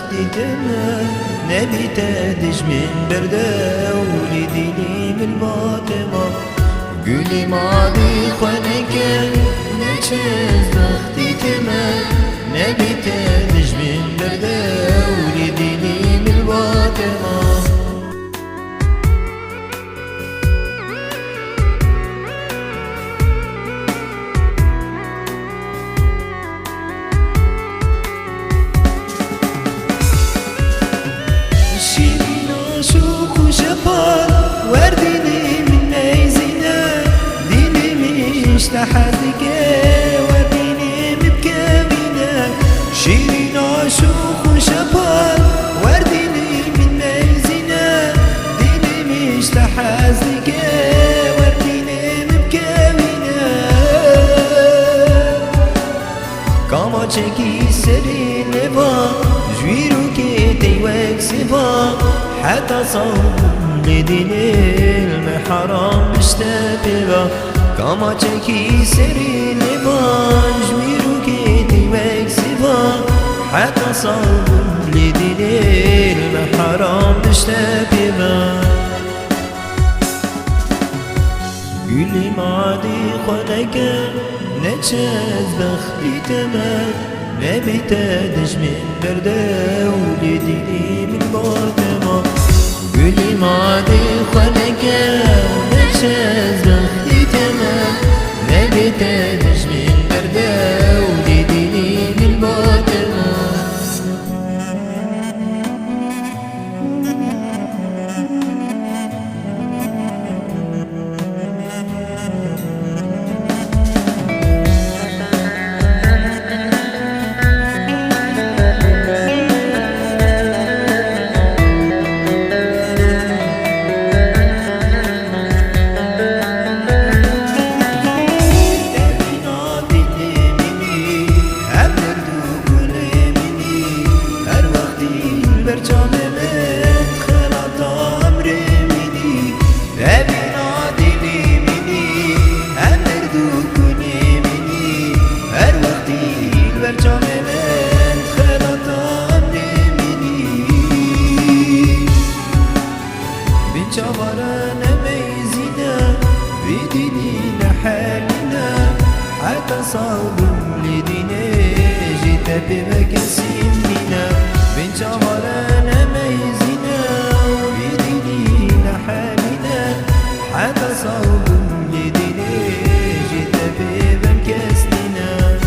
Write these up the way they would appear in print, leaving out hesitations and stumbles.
بختي تمام نبيت ادج من برده ولدي لي من الباطمة قولي ماضي خانك نشاز بختي تمام نبيت ادج من برده ولدي لي من الباطمة ورديني من ميزنا ديني مش لحدك ورديني مبكامنا شيرين عشوق وشباب ورديني من ميزنا ديني مش لحدك ورديني مبكامنا كما تشكي سري لبا جويرو كيتي وكسبا حتى صوم لدين المحرم مشتبه كما تشكي سري لبان جويرو كيتي وكسبا حتى صوم لدين المحرم مشتبه قولي معادي خلقا نتشاز بختي تمام نبيت ادج من برده ولدي لي من باطمة قولي معادي خلقا نتشاز بختي تمام نبيت ادج من برده ولدي لي من باطمة حتى صوب لدينا جيت بمكاسين بنا بين جمرانا ميزنا وبيديني لحالنا حتى صوب لدينا جيت بمكاسنا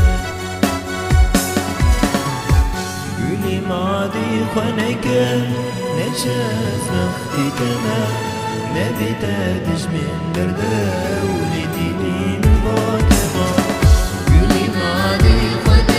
قولي ماضي خانك نشاز بختي تمام نبيت ادج من برده ولديني من باطمة قولي ماضي خانك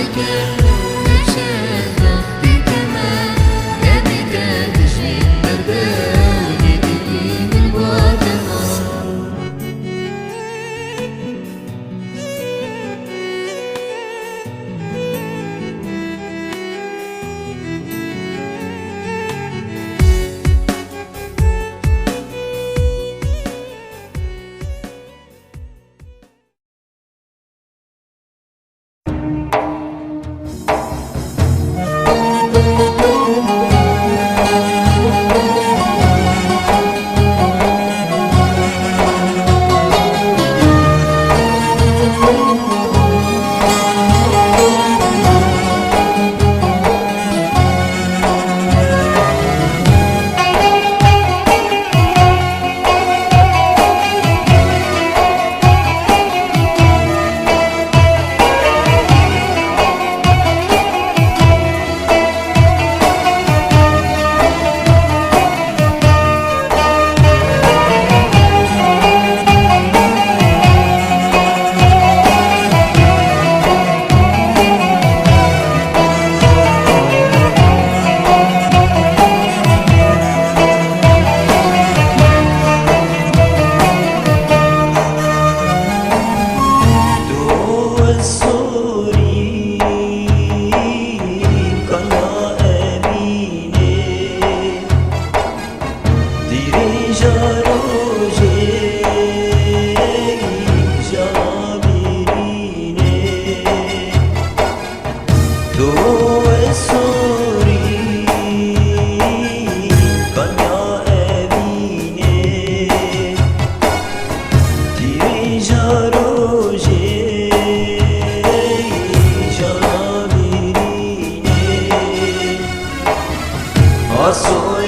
رسول